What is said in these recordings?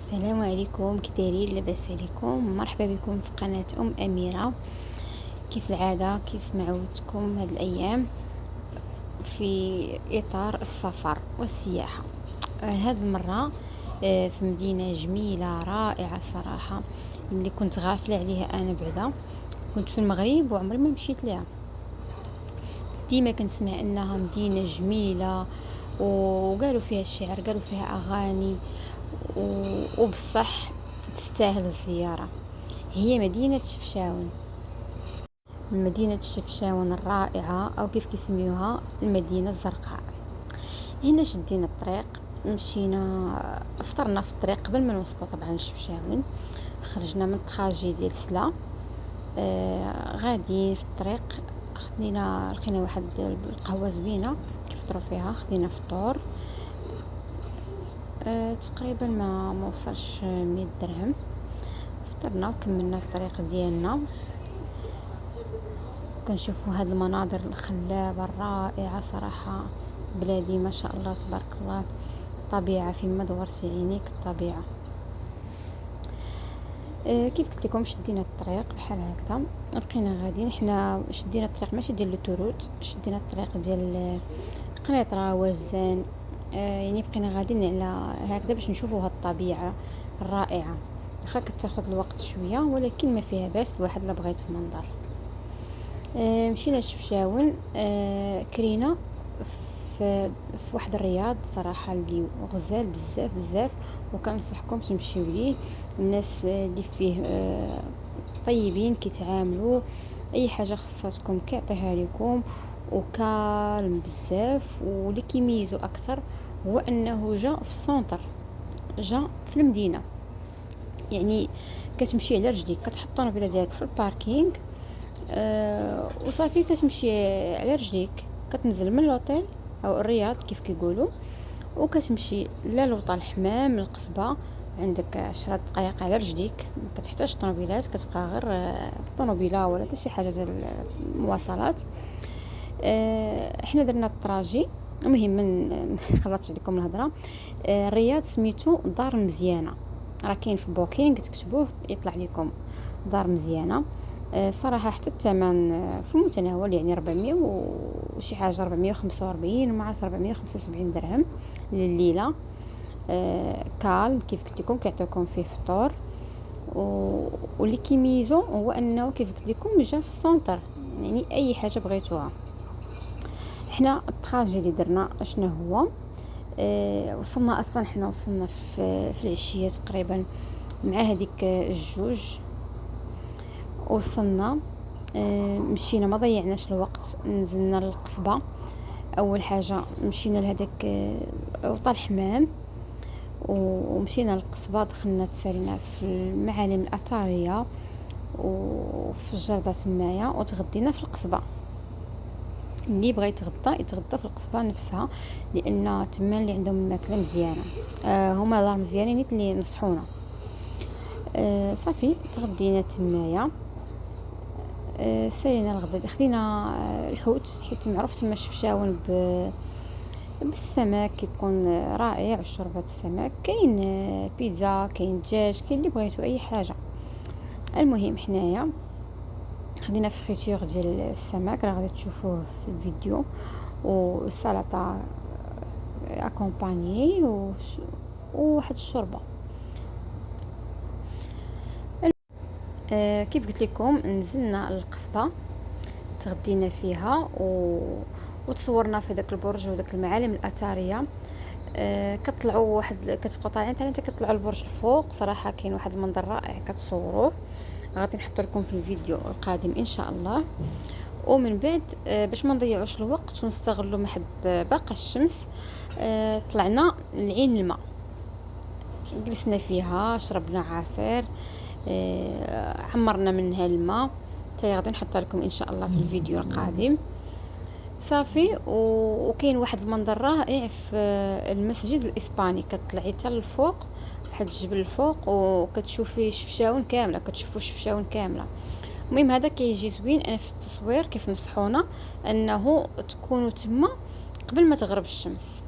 السلام عليكم، كي دايرين؟ لاباس عليكم؟ مرحبا بكم في قناه اميره. كيف العاده، كيف ما عودتكم هاد الايام في اطار السفر والسياحه. هاد المره في مدينه جميله رائعه صراحه، اللي كنت غافله عليها انا بعدا. كنت في المغرب وعمري ما مشيت ليها. ديما كنسمع انها مدينه جميله، وقالوا فيها الشعر، قالوا فيها اغاني، وبصح تستاهل الزياره. هي مدينة شفشاون، مدينة شفشاون الرائعة، أو كيف كيسميوها المدينة الزرقاء. هنا شدينا الطريق، مشينا فطرنا في الطريق قبل ما نوصلوا طبعا شفشاون. خرجنا من الطخاجي ديال سلا. غاديين في الطريق، لقينا واحد القهوة زوينة كيفطروا فيها، خدينا فطور. تقريبا ما وصلش 100 درهم. فطرنا وكملنا الطريق ديالنا. كنشوفوا هاد المناظر الخلابه الرائعه صراحه. بلادي ما شاء الله تبارك الله، طبيعه فيما دورتي عينيك الطبيعه. كيف قلت لكم شدينا الطريق بحال هكذا، بقينا غاديين. حنا شدينا الطريق ماشي ديال لوتوروت، شدينا الطريق ديال قنيطره وزان. يعني بقينا غاديين على هكذا باش نشوفوا هاد الطبيعه الرائعه. واخا كتاخذ الوقت شويه، ولكن ما فيها باس الواحد لا بغيت منظر. مشينا لشفشاون. كرينا في واحد الرياض صراحه اللي غزال بزاف بزاف، وكنصحكم تمشيو ليه. الناس اللي فيه طيبين، كيتعاملوا اي حاجه خصاتكم كيعطيها لكم، وكالم بزاف. واللي كيميزو اكثر هو انه جا في السونتر، جا في المدينه. يعني كتمشي على رجليك، كتحط الطوموبيله ديالك في الباركينغ، وصافي كتمشي على رجليك، كتنزل من لوطيل او الرياض كيف كيقولوا، وكتمشي للوطا الحمام القصبه. عندك 10 دقائق على رجليك، ما كتحتاج طوموبيلات، كتبقى غير بالطوموبيله ولا حتى شي حاجه ديال المواصلات. احنا درنا الطراجي. المهم من خلطت عليكم الهضره. الرياض سميتو دار مزيانه، راه كاين في بوكينغ، تكتبوه يطلع لكم دار مزيانه. صراحه حتى الثمن في المتناول، يعني 400 وشي حاجه، 445 ومع 475 درهم لليله. كالم كيف قلت لكم، كيعطيكم فيه فطور. واللي كيميزو هو انه كيف قلت لكم جا في السونتر، يعني اي حاجه بغيتوها. حنا الطراجي اللي درنا اشنا هو، وصلنا اصلا، حنا وصلنا في العشيه تقريبا مع هذيك الجوج. وصلنا، مشينا ما ضيعناش الوقت، نزلنا للقصبه. اول حاجه مشينا لهداك وطا الحمام، ومشينا للقصبه، دخلنا تسالينا في المعالم الاثريه وفي الجردة تمايا، وتغدينا في القصبه. اللي بغى يتغدى في القصبه نفسها، لان تما اللي عندهم الماكله مزيانه. هما دار مزيانين اللي نصحونا. صافي تغدينا تمايا. سالينا الغدا، خدينا الحوت، حيت معروف تما شفشاون بالسمك، كيكون رائع. شوربه السمك كاين، بيتزا كاين، دجاج كاين، اللي بغيتو اي حاجه. المهم حنايا خدينا فريتور ديال السمك، راه غادي تشوفوه في الفيديو، والسلطه اكومباني، وواحد الشوربه. كيف قلت لكم نزلنا القصبه، تغدينا فيها وتصورنا في داك البرج وداك المعالم الاثريه. كتطلعوا كتبقاو طالعين حتى كتطلعوا البرج الفوق. صراحه كاين واحد المنظر رائع كتصوروه، غادي نحط لكم في الفيديو القادم ان شاء الله. ومن بعد باش ما نضيعوش الوقت ونستغلوا ما حد باقا الشمس، طلعنا لعين الماء، جلسنا فيها، شربنا عصير، عمرنا منها الماء. حتى غادي نحط لكم ان شاء الله في الفيديو القادم. صافي. وكاين واحد المنظر رائع في المسجد الاسباني، كتطلعي حتى للفوق واحد الجبل الفوق، وكتشوفي شفشاون كامله، كتشوفوا شفشاون كامله. المهم هذا كيجي زوين. انا في التصوير كيف نصحونا انه تكونوا تما قبل ما تغرب الشمس،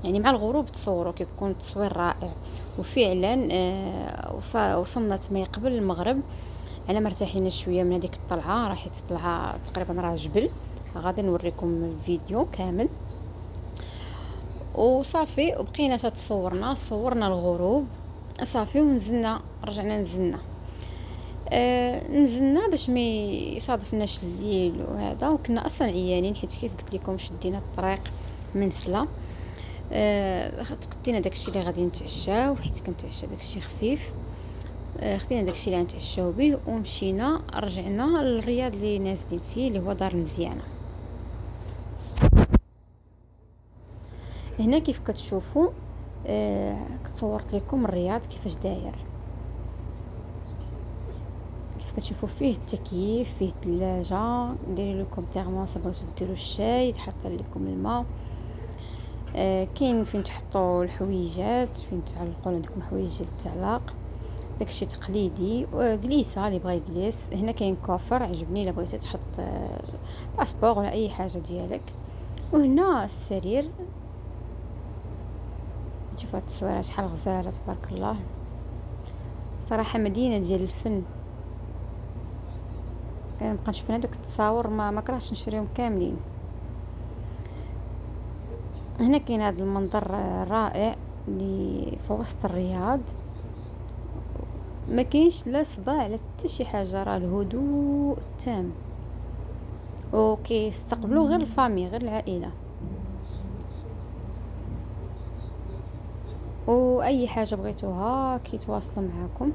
يعني مع الغروب تصوروا كيكون التصوير رائع. وفعلا وصلنا ما قبل المغرب، انا مرتاحين شويه من هذيك الطلعه، راح الطلعه تقريبا راه جبل، غادي نوريكم الفيديو كامل. وصافي وبقينا صورنا الغروب صافي، ونزلنا رجعنا نزلنا. نزلنا باش ما يصادفناش الليل وهذا، وكنا اصلا عيانين حيت كيف قلت لكم شدينا الطريق من سلا. تقدينا داكشي اللي غادي نتعشاو، حيت كنتعشى داكشي خفيف. خدينا داكشي اللي غنتعشاو به ومشينا رجعنا للرياض اللي نازلين فيه، اللي هو دار المزيانه. هنا كيف كتشوفوا صورت لكم الرياض كيفاش داير. كيف كتشوفوا فيه التكييف، فيه ثلاجه، ندير لكم تيرموس بغيتو ديروا الشاي، تحط لكم الماء. كاين فين تحطوا الحويجات، فين تعلقوا عندكم حوايج التعلاق، داكشي تقليدي. وجليسه اللي بغى يجلس. هنا كاين كوفر عجبني الا بغيتي تحط باسبور ولا اي حاجه ديالك. وهنا السرير، شوفوا هاد التصويره شحال غزاله تبارك الله. صراحه مدينه ديال الفن. كنبقى نشوف هذوك التصاور ما كرهتش نشريهم كاملين. هنا كاين هذا المنظر رائع اللي في وسط الرياض، ما كاينش لا صداع لا حتى شي حاجه، راه الهدوء التام، وكيستقبلوا غير الفامي، غير العائله، واي حاجه بغيتوها كيتواصلوا معاكم.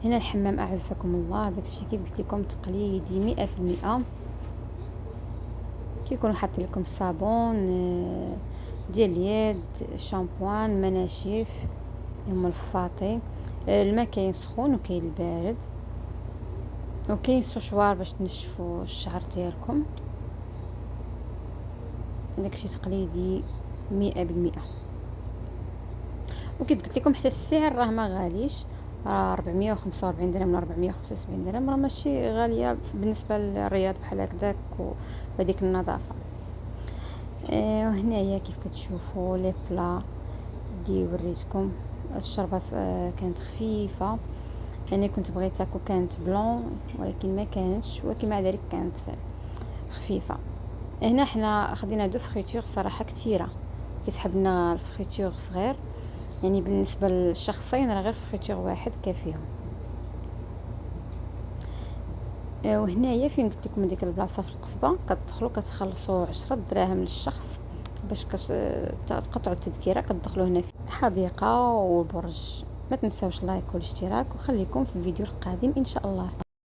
هنا الحمام اعزكم الله، داكشي كيف قلت لكم تقليدي 100%. كيكونوا حاطين لكم الصابون ديال اليد، شامبوان، مناشف، هما الفاطي. الماء كاين سخون وكاين البارد، وكاين سوشوار باش تنشفوا الشعر ديالكم. داكشي تقليدي 100%. وكيف قلت لكم حتى السعر راه ما غاليش، راه 445 درهم ولا 475 درهم، راه ماشي غاليه بالنسبه للرياض بحال هكذاك وهذيك النظافه. وهنايا كيف كتشوفوا لي بلا اللي وريتكم. الشربات كانت خفيفه، انا كنت بغيت تاكل كانت بلون ولكن ما كانتش، ولكن مع ذلك كانت خفيفه. هنا حنا خدينا دو فريتور صراحه كثيره، كيسحبنا الفريتور صغير، يعني بالنسبه للشخصين راه غير فريتور واحد كافيهم. وهنايا فين قلت لكم ديك البلاصه في القصبه، كتدخلوا كتخلصوا 10 دراهم للشخص باش تقطعوا التذكره. كتدخلوا هنا في الحديقه والبرج. ما تنساوش لايك والاشتراك، وخليكم في الفيديو القادم ان شاء الله.